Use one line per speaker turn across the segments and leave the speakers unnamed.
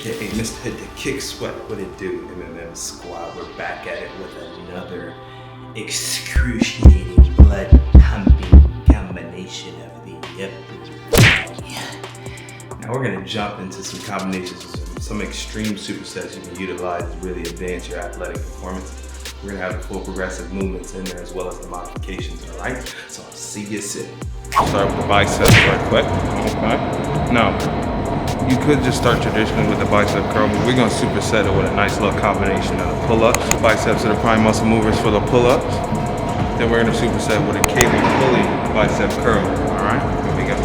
aka Mr. Hit the Kick Sweat. What it do, MMM Squad? We're back at it with another excruciating blood pumping combination of the episode. Now we're gonna jump into some combinations of some extreme supersets you can utilize to really advance your athletic performance. We're gonna have the full progressive movements in there as well as the modifications, all right? So I'll see you soon.
Start with the biceps right quick, okay? Now, you could just start traditionally with the bicep curl, but we're gonna superset it with a nice little combination of the pull-ups. Biceps are the prime muscle movers for the pull-ups. Then we're gonna superset with a cable pulley bicep curl, all right? Here we go.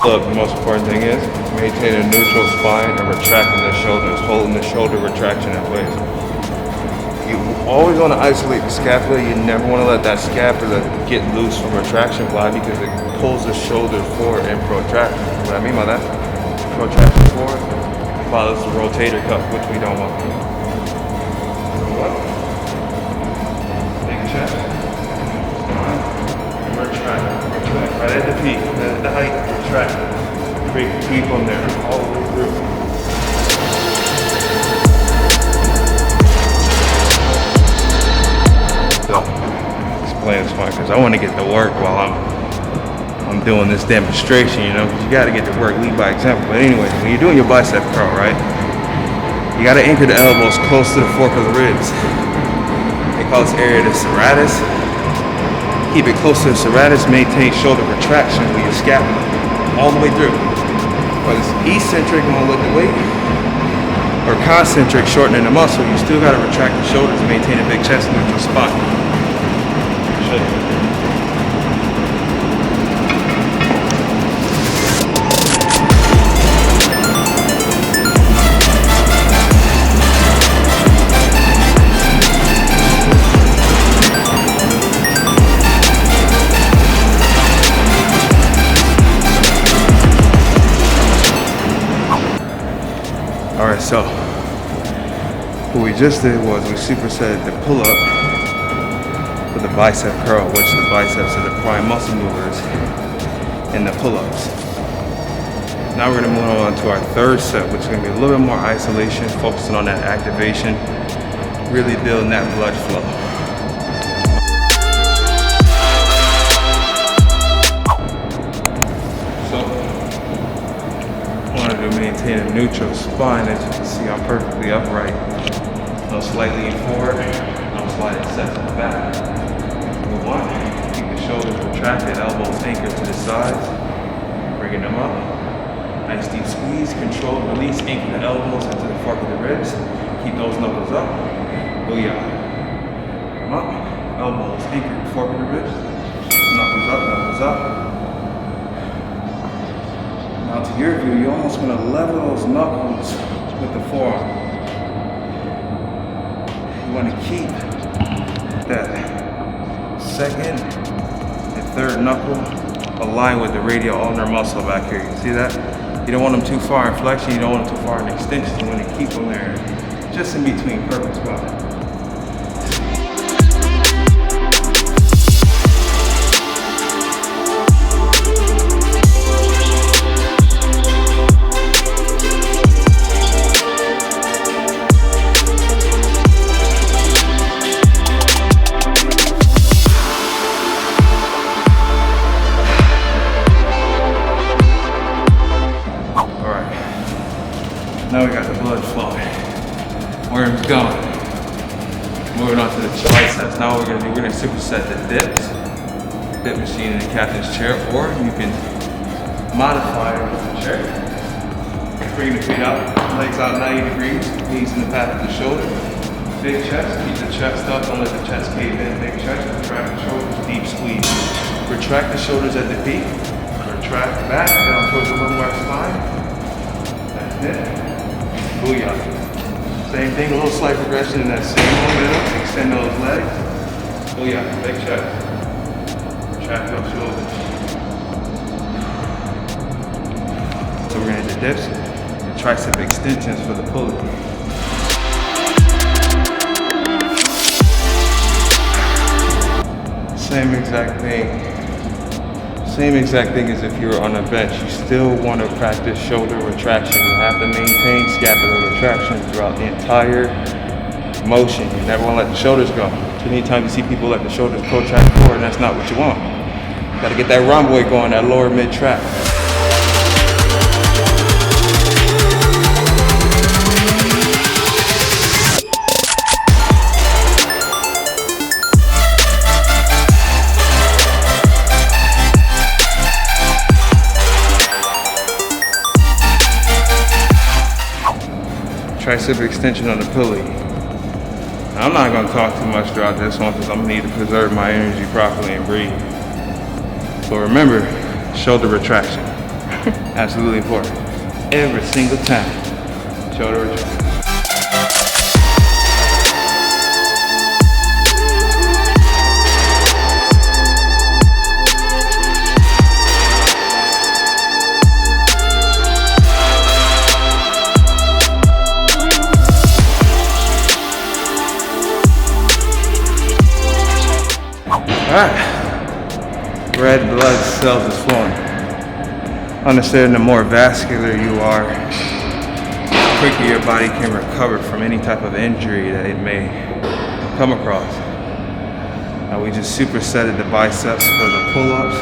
Look, the most important thing is maintaining a neutral spine and retracting the shoulders, holding the shoulder retraction in place. You always want to isolate the scapula. You never want to let that scapula get loose from retraction. Why? Because it pulls the shoulder forward and protracts. What I mean by that, protraction forward follows the rotator cuff, which we don't want. Big chest. Retract right at the peak, at the height, retract. Create a sweep on there, all the way through. So, explain this one because I want to get to work while I'm doing this demonstration, you know, because you got to get to work, lead by example. But anyway, when you're doing your bicep curl, right, you got to anchor the elbows close to the fork of the ribs. They call this area the serratus. Keep it close to the serratus, maintain shoulder retraction with your scapula all the way through. Whether it's eccentric, want to lift the weight, or concentric, shortening the muscle, you still got to retract the shoulders, maintain a big chest and neutral spine. Alright, so what we just did was we supersetted the pull-up with the bicep curl, which the biceps are the prime muscle movers in the pull-ups. Now we're going to move on to our third set, which is going to be a little bit more isolation, focusing on that activation, really building that blood flow. To maintain a neutral spine. As you can see, I'm perfectly upright. No slight lean forward, no slight set to the back. Move on. Keep the shoulders retracted, elbows anchored to the sides. Bringing them up. Nice deep squeeze, controlled release, anchor the elbows into the fork of the ribs. Keep those knuckles up. Booyah. Come up. Elbows anchored, fork of the ribs. Knuckles up, knuckles up. Now to your view, you're almost going to level those knuckles with the forearm. You want to keep that second and third knuckle aligned with the radial ulnar muscle back here. You see that? You don't want them too far in flexion, you don't want them too far in extension. You want to keep them there, just in between, perfect spot. Now we got the blood flowing. Worm's gone. Moving on to the triceps. Now what we're gonna do, we're gonna superset the dips. Dip machine in the captain's chair, or you can modify it with the chair. Bring the feet out, legs out 90 degrees, knees in the path of the shoulder. Big chest, keep the chest up, don't let the chest cave in. Big chest, retract the shoulders, deep squeeze. Retract the shoulders at the peak. Retract back, down towards the lumbar spine. That's it. Booyah. Same thing, a little slight progression in that same momentum. Extend those legs. Booyah. Big chest. Retract those shoulders. So we're going to do dips and tricep extensions for the pull-up. same exact thing. Same exact thing as if you were on a bench. You still want to practice shoulder retraction. You have to maintain scapular retraction throughout the entire motion. You never want to let the shoulders go. Too many times you see people let the shoulders protract forward, and that's not what you want. You got to get that rhomboid going, that lower mid trap. Tricep extension on the pulley. Now, I'm not going to talk too much throughout this one because I'm going to need to preserve my energy properly and breathe. But remember, shoulder retraction. Absolutely important. Every single time. Shoulder retraction. Alright, red blood cells is flowing. Understand the more vascular you are, the quicker your body can recover from any type of injury that it may come across. Now we just supersetted the biceps for the pull-ups,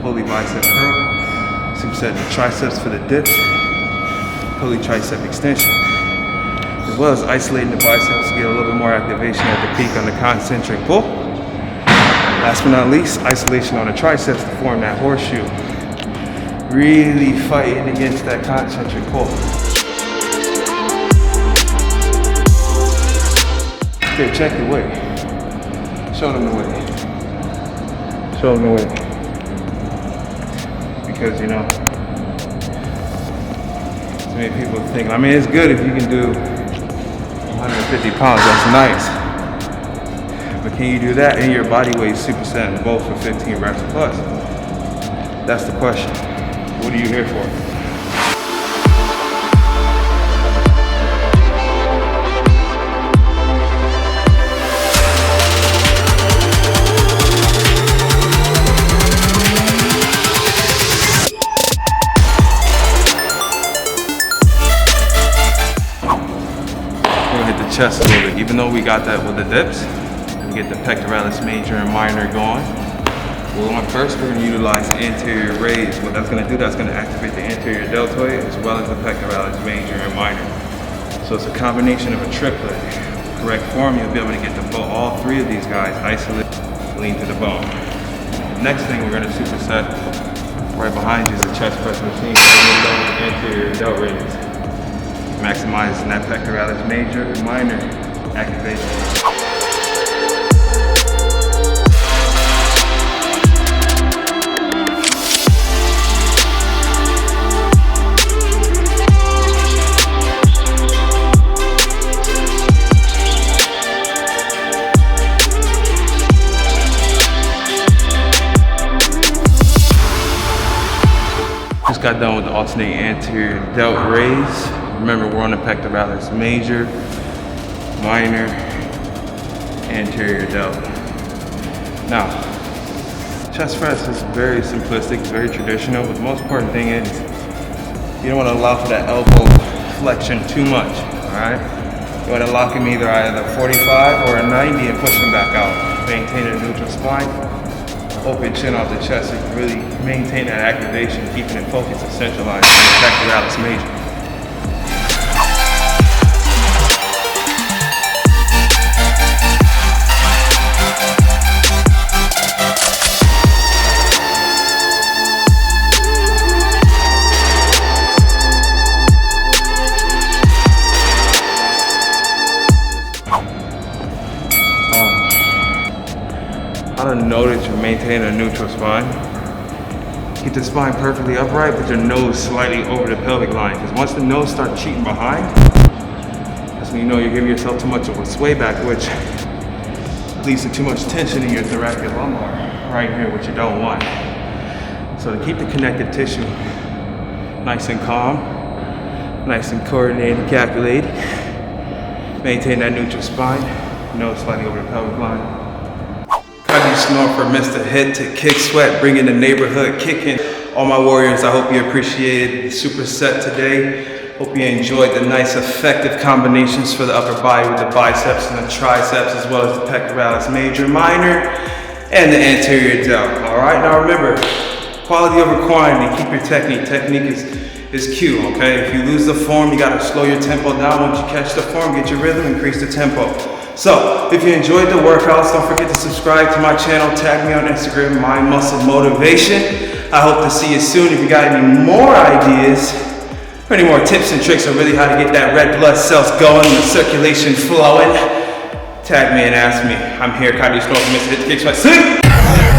pulley bicep curl, superset the triceps for the dips, pulley tricep extension, as well as isolating the biceps to get a little bit more activation at the peak on the concentric pull. Last but not least, isolation on the triceps to form that horseshoe. Really fighting against that concentric pull. Okay, check the weight. Show them the weight. Show them the weight. Because, you know, too many people think, I mean, it's good if you can do 150 pounds, that's nice. But can you do that and your body weight supersetting both for 15 reps plus? That's the question. What are you here for? We're gonna hit the chest a little bit. Even though we got that with the dips, get the pectoralis major and minor going. First, we're going to utilize the anterior raise. What that's going to do, that's going to activate the anterior deltoid as well as the pectoralis major and minor. So it's a combination of a triplet. Correct form, you'll be able to get all three of these guys isolated, lean to the bone. Next thing we're going to superset right behind you is a chest press machine. The anterior delt raise, maximizing that pectoralis major and minor activation. Just got done with the alternating anterior delt raise. Remember, we're on the pectoralis major, minor, anterior delt. Now, chest press is very simplistic, it's very traditional, but the most important thing is you don't want to allow for that elbow flexion too much, all right? You want to lock him either 45 or a 90 and push him back out. Maintain a neutral spine. Open chin off the chest, so you can really maintain that activation, keeping it focused and centralized in the pectoralis major. How to know that you're maintaining a neutral spine. Keep the spine perfectly upright, but your nose slightly over the pelvic line. Because once the nose starts cheating behind, that's when you know you're giving yourself too much of a sway back, which leads to too much tension in your thoracic lumbar, right here, which you don't want. So to keep the connective tissue nice and calm, nice and coordinated, calculated, maintain that neutral spine, nose slightly over the pelvic line.
Cadizsh Norford, Mr. Hit to Kick Sweat, bringing the neighborhood kicking. All my warriors, I hope you appreciated the superset today. Hope you enjoyed the nice effective combinations for the upper body with the biceps and the triceps, as well as the pectoralis major, minor, and the anterior delt. All right, now remember, quality over quantity. Keep your technique. Technique is key, okay? If you lose the form, you gotta slow your tempo down. Once you catch the form, get your rhythm, increase the tempo. So, if you enjoyed the workouts, don't forget to subscribe to my channel. Tag me on Instagram, Mind Muscle Motivation. I hope to see you soon. If you got any more ideas, or any more tips and tricks on really how to get that red blood cells going, the circulation flowing, tag me and ask me. I'm here, Cadizsh Norford, Mr. Hit to Kick Sweat. See?